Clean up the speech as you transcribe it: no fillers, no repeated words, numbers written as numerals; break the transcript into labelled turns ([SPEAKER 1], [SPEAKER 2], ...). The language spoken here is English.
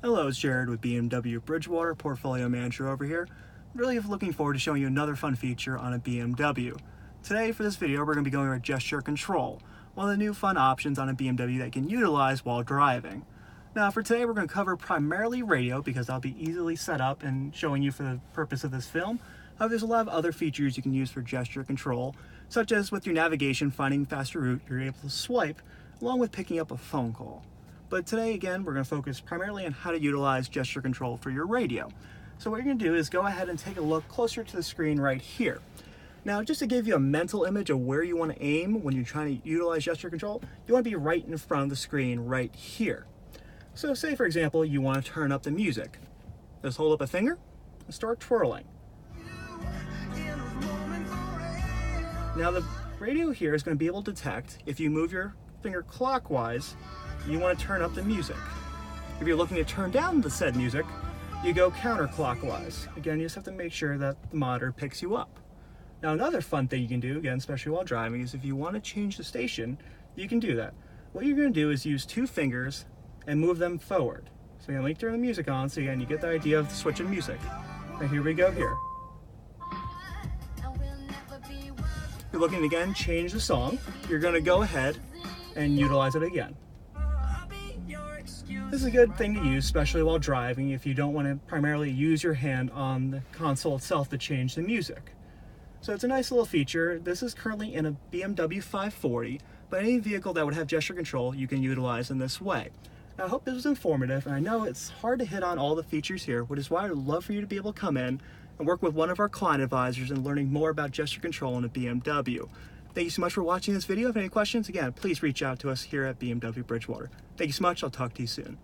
[SPEAKER 1] Hello, it's Jared with BMW of Bridgewater, Portfolio Manager over here. Really looking forward to showing you another fun feature on a BMW. Today, for this video, we're going to be going over gesture control, one of the new fun options on a BMW that you can utilize while driving. Now, for today, we're going to cover primarily radio because that'll be easily set up and showing you for the purpose of this film. However, there's a lot of other features you can use for gesture control, such as with your navigation, finding faster route, you're able to swipe, along with picking up a phone call. But today, again, we're going to focus primarily on how to utilize gesture control for your radio. So what you're going to do is go ahead and take a look closer to the screen right here. Now, just to give you a mental image of where you want to aim when you're trying to utilize gesture control, you want to be right in front of the screen right here. So say, for example, you want to turn up the music. Just hold up a finger and start twirling. Now, the radio here is going to be able to detect if you move your finger clockwise, you want to turn up the music. If you're looking to turn down the said music, you go counterclockwise. Again, you just have to make sure that the monitor picks you up. Now, another fun thing you can do, again, especially while driving, is if you want to change the station, you can do that. What you're going to do is use two fingers and move them forward. So you're going to turn the music on, so again, you get the idea of switching music. Now here we go here. You're looking to, again, change the song. You're going to go ahead and utilize it again. This is a good thing to use, especially while driving, if you don't want to primarily use your hand on the console itself to change the music. So it's a nice little feature. This is currently in a BMW 540, but any vehicle that would have gesture control you can utilize in this way. Now, I hope this was informative, and I know it's hard to hit on all the features here, which is why I'd love for you to be able to come in and work with one of our client advisors and learning more about gesture control in a BMW. Thank you so much for watching this video. If you have any questions, again, please reach out to us here at BMW Bridgewater. Thank you so much. I'll talk to you soon.